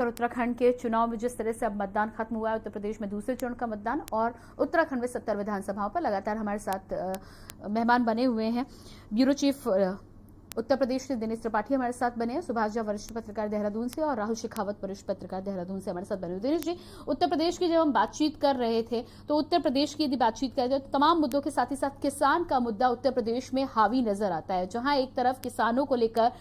और उत्तराखंड के चुनाव में जिस तरह से अब मतदान खत्म हुआ है, उत्तर प्रदेश में दूसरे चरण का मतदान और उत्तराखंड में 70 विधानसभाओं पर लगातार हमारे साथ मेहमान बने हुए हैं। ब्यूरो चीफ उत्तर प्रदेश से दिनेश त्रिपाठी हमारे साथ बने हैं, सुभाष झा वरिष्ठ पत्रकार देहरादून से और राहुल शेखावत वरिष्ठ पत्रकार देहरादून से हमारे साथ बने हुए। दिनेश जी, उत्तर प्रदेश की जब हम बातचीत कर रहे थे तो उत्तर प्रदेश की यदि बातचीत करें तो तमाम मुद्दों के साथ ही साथ किसान का मुद्दा उत्तर प्रदेश में हावी नजर आता है, जहां एक तरफ किसानों को लेकर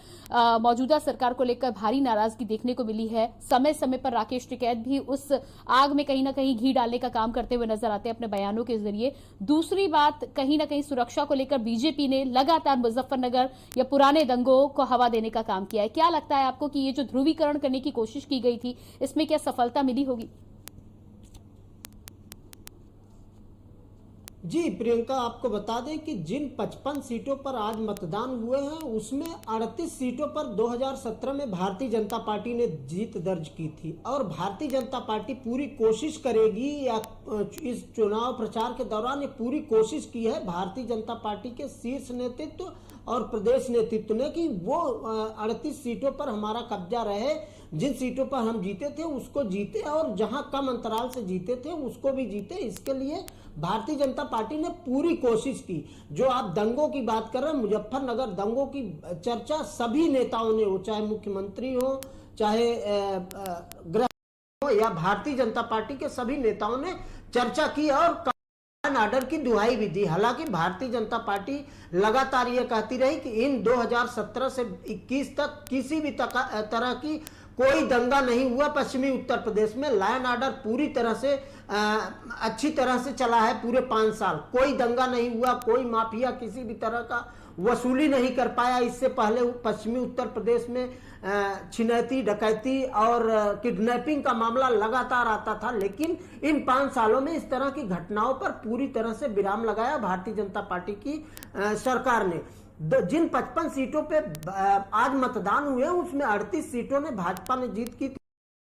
मौजूदा सरकार को लेकर भारी नाराजगी देखने को मिली है। समय समय पर राकेश टिकैत भी उस आग में कहीं ना कहीं घी डालने का काम करते हुए नजर आते हैं अपने बयानों के जरिए। दूसरी बात, कहीं ना कहीं सुरक्षा को लेकर बीजेपी ने लगातार मुजफ्फरनगर या पुराने दंगों को हवा देने का काम किया है। क्या लगता है आपको कि ये जो ध्रुवीकरण करने की कोशिश की गई थी, इसमें क्या सफलता मिली होगी? जी प्रियंका, आपको बता दें कि जिन 55 सीटों पर आज मतदान हुए हैं उसमें 38 सीटों पर 2017 में भारतीय जनता पार्टी ने जीत दर्ज की थी और भारतीय जनता पार्टी पूरी कोशिश करेगी या इस चुनाव प्रचार के दौरान ये पूरी कोशिश की है भारतीय जनता पार्टी के शीर्ष नेतृत्व और प्रदेश नेतृत्व ने कि वो 38 सीटों पर हमारा कब्जा रहे। जिन सीटों पर हम जीते थे उसको जीते और जहां कम अंतराल से जीते थे उसको भी जीते। इसके लिए भारतीय जनता पार्टी ने पूरी कोशिश की। जो आप दंगों की बात कर रहे हैं, मुजफ्फरनगर दंगों की चर्चा सभी नेताओं ने हो, चाहे मुख्यमंत्री हो, चाहे गृह हो या भारतीय जनता पार्टी के सभी नेताओं ने चर्चा की और ऑर्डर की दुहाई भी दी। हालांकि भारतीय जनता पार्टी लगातार ये कहती रही कि इन 2017 से 21 तक किसी भी तरह की कोई दंगा नहीं हुआ। पश्चिमी उत्तर प्रदेश में लाइन ऑर्डर पूरी तरह से अच्छी तरह से चला है। पूरे 5 साल कोई दंगा नहीं हुआ, कोई माफिया किसी भी तरह का वसूली नहीं कर पाया। इससे पहले पश्चिमी उत्तर प्रदेश में छिनैती, डकैती और किडनैपिंग का मामला लगातार आता था, लेकिन इन 5 सालों में इस तरह की घटनाओं पर पूरी तरह से विराम लगाया भारतीय जनता पार्टी की सरकार ने। जिन 55 सीटों पे आज मतदान हुए उसमें 38 सीटों ने भाजपा ने जीत की थी।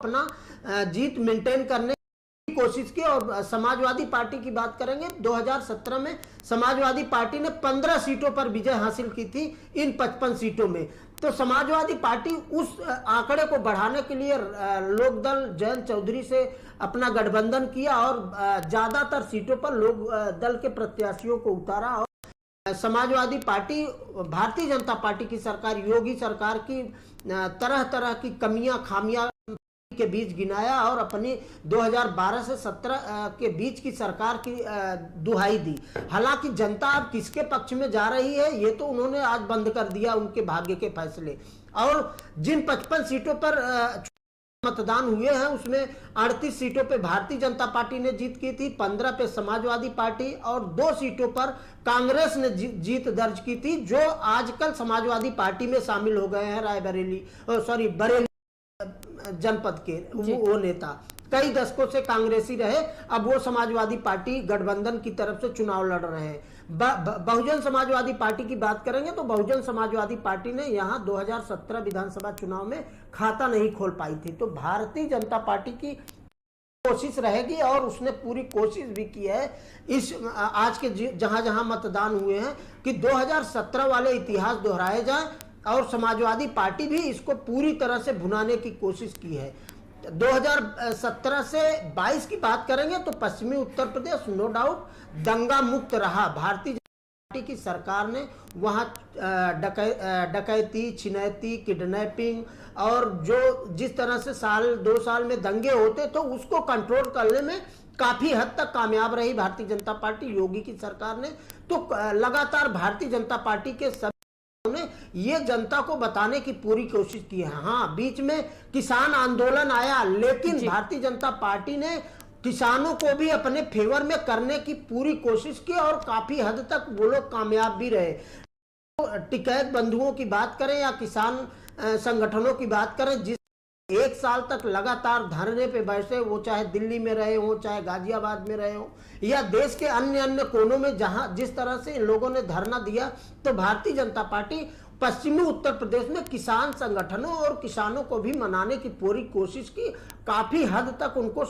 अपना जीत मेंटेन करने की कोशिश की। और समाजवादी पार्टी की बात करेंगे, 2017 में समाजवादी पार्टी ने 15 सीटों पर विजय हासिल की थी इन 55 सीटों में। तो समाजवादी पार्टी उस आंकड़े को बढ़ाने के लिए लोकदल जयंत चौधरी से अपना गठबंधन किया और ज्यादातर सीटों पर लोक दल के प्रत्याशियों को उतारा और समाजवादी पार्टी भारतीय जनता पार्टी की सरकार, योगी सरकार की तरह तरह की कमियां खामियां के बीच गिनाया और अपनी 2012 से 17 के बीच की सरकार की दुहाई दी। हालांकि जनता अब किसके पक्ष में जा रही है ये तो उन्होंने आज बंद कर दिया, उनके भाग्य के फैसले। और जिन 55 सीटों पर मतदान हुए हैं उसमें 38 सीटों पे भारतीय जनता पार्टी ने जीत की थी, 15 पे समाजवादी पार्टी और 2 सीटों पर कांग्रेस ने जीत दर्ज की थी, जो आजकल समाजवादी पार्टी में शामिल हो गए हैं। बरेली जनपद के वो नेता कई दशकों से कांग्रेसी रहे, अब वो समाजवादी पार्टी गठबंधन की तरफ से चुनाव लड़ रहे हैं। बहुजन समाजवादी पार्टी की बात करेंगे तो बहुजन समाजवादी पार्टी ने यहाँ 2017 विधानसभा चुनाव में खाता नहीं खोल पाई थी। तो भारतीय जनता पार्टी की कोशिश रहेगी और उसने पूरी कोशिश भी की है इस आज के जहां जहां मतदान हुए हैं कि 2017 वाले इतिहास दोहराए जाए और समाजवादी पार्टी भी इसको पूरी तरह से भुनाने की कोशिश की है। 2017 से 22 की बात करेंगे तो पश्चिमी उत्तर प्रदेश नो डाउट दंगा मुक्त रहा। भारतीय जनता पार्टी की सरकार ने वहां डकैती, छिनैती, किडनैपिंग और जो जिस तरह से 2 साल में दंगे होते तो उसको कंट्रोल करने में काफी हद तक कामयाब रही भारतीय जनता पार्टी, योगी की सरकार ने। तो लगातार भारतीय जनता पार्टी के ने ये जनता को बताने की पूरी कोशिश की है। हाँ, बीच में किसान आंदोलन आया, लेकिन भारतीय जनता पार्टी ने किसानों को भी अपने फेवर में करने की पूरी कोशिश की और काफी हद तक वो लोग कामयाब भी रहे। तो टिकैत बंधुओं की बात करें या किसान संगठनों की बात करें, जिस 1 साल तक लगातार धरने पे बैठे, वो चाहे दिल्ली में रहे हो, चाहे गाजियाबाद में रहे हो या देश के अन्य कोनों में, जहां जिस तरह से लोगों ने धरना दिया, तो भारतीय जनता पार्टी पश्चिमी उत्तर प्रदेश में किसान संगठनों और किसानों को भी मनाने की पूरी कोशिश की। काफी हद तक उनको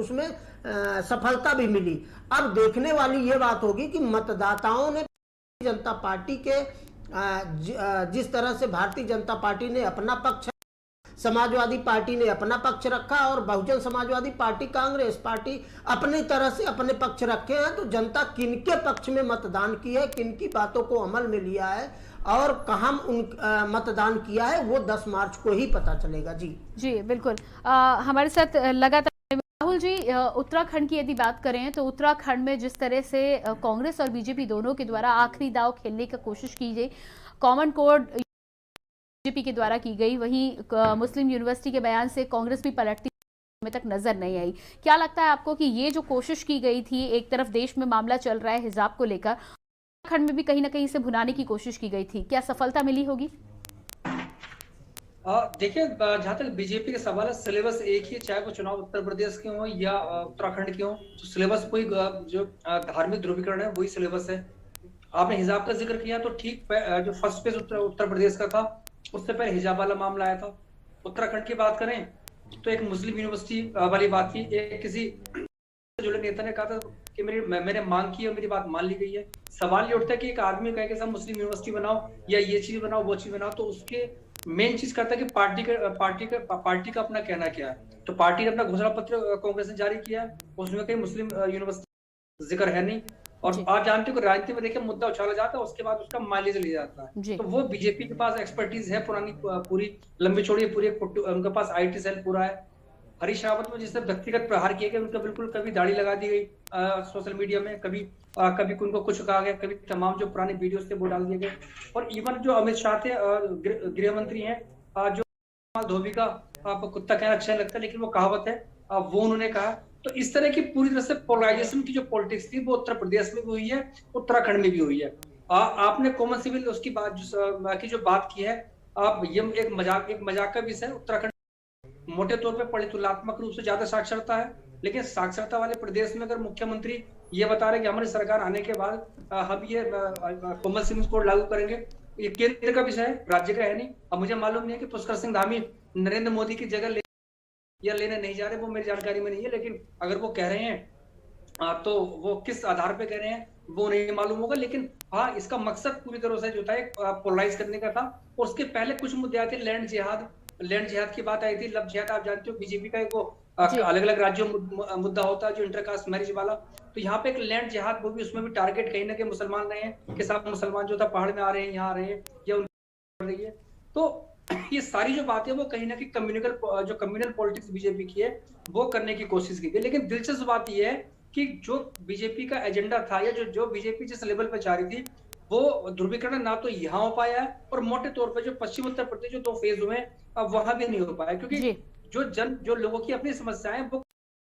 उसमें सफलता भी मिली। अब देखने वाली ये बात होगी कि मतदाताओं ने भारतीय जनता पार्टी के जिस तरह से भारतीय जनता पार्टी ने अपना पक्ष समाजवादी पार्टी ने अपना पक्ष रखा और बहुजन समाजवादी पार्टी, कांग्रेस पार्टी अपनी तरह से अपने पक्ष रखे हैं। तो जनता किनके पक्ष में मतदान की है, किनकी बातों को अमल में लिया है और कहाँ मतदान किया है, वो 10 मार्च को ही पता चलेगा। जी बिल्कुल। हमारे साथ लगातार राहुल जी, उत्तराखंड की यदि बात करें तो उत्तराखंड में जिस तरह से कांग्रेस और बीजेपी दोनों के द्वारा आखिरी दाव खेलने की कोशिश की गई, कॉमन कोड बीजेपी के द्वारा की गई, वहीं मुस्लिम यूनिवर्सिटी के बयान से कांग्रेस भी पलटती में तक नजर नहीं आई। क्या लगता है आपको कि ये जो कोशिश की गई थी, एक तरफ देश में मामला चल रहा है हिजाब को लेकर, उत्तराखंड में भी कहीं ना कहीं से भुनाने की कोशिश की गई थी, क्या सफलता मिली होगी? देखिए, जहां तक बीजेपी के सवाल है, सिलेबस एक ही, चाहे वो चुनाव उत्तर प्रदेश के हो या उत्तराखंड के हो, तो सिलेबस कोई जो धार्मिक ध्रुवीकरण है वही सिलेबस है। आपने हिजाब का जिक्र किया तो ठीक, जो फर्स्ट फेज उत्तर प्रदेश का था उससे पहले हिजाब वाला मामला आया था। उत्तराखंड की बात करें तो एक मुस्लिम यूनिवर्सिटी वाली बात की, एक किसी जुड़े नेता ने कहा था कि मैंने मांग की और मेरी बात मान ली गई है। सवाल ये उठता है कि एक आदमी कहे कि सब मुस्लिम यूनिवर्सिटी बनाओ या ये चीज बनाओ वो चीज बनाओ, तो उसके मेन चीज करता है कि पार्टी का अपना कहना क्या है। तो पार्टी ने अपना घोषणा पत्र कांग्रेस ने जारी किया है, उसमें कहीं मुस्लिम यूनिवर्सिटी जिक्र है नहीं। और आप जानते हो कि राजनीति में देखिए मुद्दा उछाला जाता है, उसके बाद उसका माइलेज लिया जाता है। तो वो बीजेपी के पास एक्सपर्टीज है पुरानी, पूरी लंबी चौड़ी पूरी, उनके पास IT सेल पूरा है। हरीश रावत में जिससे व्यक्तिगत प्रहार किए गए, उनका बिल्कुल कभी दाढ़ी लगा दी गई सोशल मीडिया में, कभी उनको कुछ कहा गया, कभी तमाम जो पुराने वीडियोस थे वो डाल दिए गए। और इवन जो अमित शाह थे, गृह मंत्री हैं, जो धोबी का कुत्ता कहना अच्छा लगता है लेकिन वो कहावत है, वो उन्होंने कहा। तो इस तरह की पूरी तरह से पोलराइजेशन की जो पॉलिटिक्स थी वो उत्तर प्रदेश में भी हुई है, उत्तराखंड में भी हुई है। आपने कॉमन सिविल उसकी बात की जो बात की है, आप ये एक मजाक का विषय। उत्तराखंड मोटे तौर पे तुलनात्मक रूप से ज्यादा साक्षरता है, लेकिन साक्षरता वाले प्रदेश में अगर मुख्यमंत्री ये बता रहे कि हमारी सरकार आने के बाद हम ये कॉमन सिविल कोड लागू करेंगे, ये केंद्र का विषय है, राज्य का है नहीं। अब मुझे मालूम नहीं है कि पुष्कर सिंह धामी नरेंद्र मोदी की जगह लेने नहीं जा रहे, वो मेरी जानकारी में नहीं है। लेकिन अगर वो कह रहे हैं तो वो किस आधार पे कह रहे हैं वो नहीं मालूम होगा। लेकिन हाँ, इसका मकसद पूरी तरह से जो था पोलराइज करने का था। और उसके पहले कुछ मुद्दे आए थे, लैंड जिहाद की बात आई थी। लव जिहाद आप जानते हो बीजेपी का एक वो अलग अलग राज्यों में मुद्दा होता है जो इंटरकास्ट मैरिज वाला। तो यहाँ पे एक लैंड जिहाद, वो भी उसमें भी टारगेट कहीं ना कहीं मुसलमान रहे हैं कि सब मुसलमान जो था पहाड़ में आ रहे हैं, यहाँ आ रहे हैं या उनकी रही है। तो ये सारी जो बातें वो कहीं ना कहीं कम्युनल पॉलिटिक्स बीजेपी की है वो करने की कोशिश की गई। लेकिन दिलचस्प बात ये है कि जो बीजेपी का एजेंडा था या जो बीजेपी जिस लेवल पे जा रही थी वो ध्रुवीकरण ना तो यहाँ हो पाया है, और मोटे तौर पर जो पश्चिम उत्तर प्रदेश जो 2 फेज हुए अब वहां भी नहीं हो पाया, क्योंकि जो लोगों की अपनी समस्याएं वो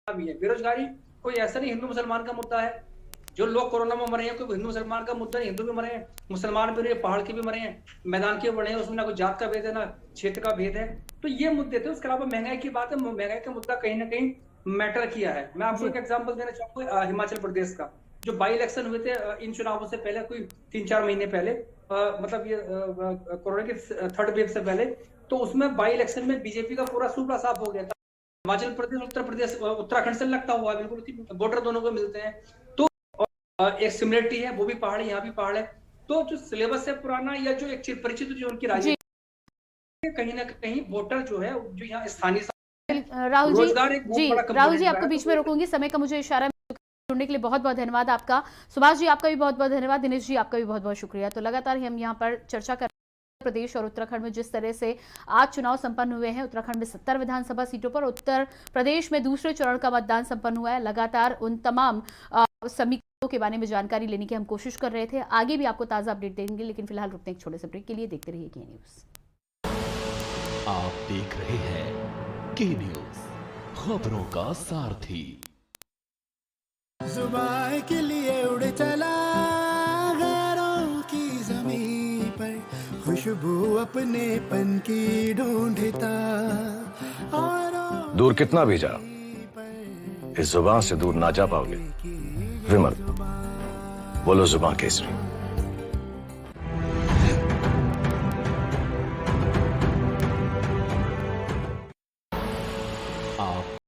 भी है। बेरोजगारी कोई ऐसा नहीं हिंदू मुसलमान का मुद्दा है, जो लोग कोरोना में मरे हैं कोई हिंदू मुसलमान का मुद्दा नहीं, हिंदू भी मरे हैं, मुसलमान भी रहे, पहाड़ के भी मरे हैं, मैदान के भी मरे हैं, उसमें ना कोई जात का भेद है ना क्षेत्र का भेद है। तो ये मुद्दे थे। उसके अलावा महंगाई की बात है, महंगाई का मुद्दा कहीं ना कहीं मैटर किया है। मैं आपको एक एग्जांपल देना चाहूंगा हिमाचल प्रदेश का, जो बाई इलेक्शन हुए थे इन चुनावों से पहले, कोई 3-4 महीने पहले, मतलब ये कोरोना के 3rd वेव से पहले, तो उसमें बाई इलेक्शन में बीजेपी का पूरा सूबा साफ हो गया था। हिमाचल प्रदेश उत्तर प्रदेश उत्तराखंड से लगता हुआ बिल्कुल बॉर्डर दोनों को मिलते हैं, तो एक सिमिलरिटी है, वो भी पहाड़ है यहाँ भी पहाड़ है। तो जो सिलेबस है पुराना या जो एक परिचित जो उनकी राजनीति कहीं ना कहीं वोटर जो है जो यहाँ स्थानीय राहुल जी आपको बीच में रोकूंगी, समय का मुझे इशारा जुड़ने के लिए बहुत बहुत धन्यवाद आपका। सुभाष जी आपका भी बहुत बहुत धन्यवाद। दिनेश जी आपका भी बहुत बहुत शुक्रिया। तो लगातार हम यहाँ पर चर्चा कर प्रदेश और उत्तराखंड में जिस तरह से आज चुनाव संपन्न हुए हैं, उत्तराखंड में 70 विधानसभा सीटों पर, उत्तर प्रदेश में दूसरे चरण का मतदान संपन्न हुआ है। लगातार उन तमाम समीकरणों के बारे में जानकारी लेने की हम कोशिश कर रहे थे, आगे भी आपको ताजा अपडेट देंगे, लेकिन फिलहाल रुकते हैं एक छोटे से ब्रेक के लिए। देखते रहिए के न्यूज। आप देख रहे हैं के न्यूज, खबरों का सारथी। जुबान के लिए उड़ चला गैरों की ज़मीं पर, खुशबू अपने पन की ढूंढता। दूर कितना भी जा, इस जुबान से दूर ना जा पाओगे। विमल, बोलो जुबान केसरी।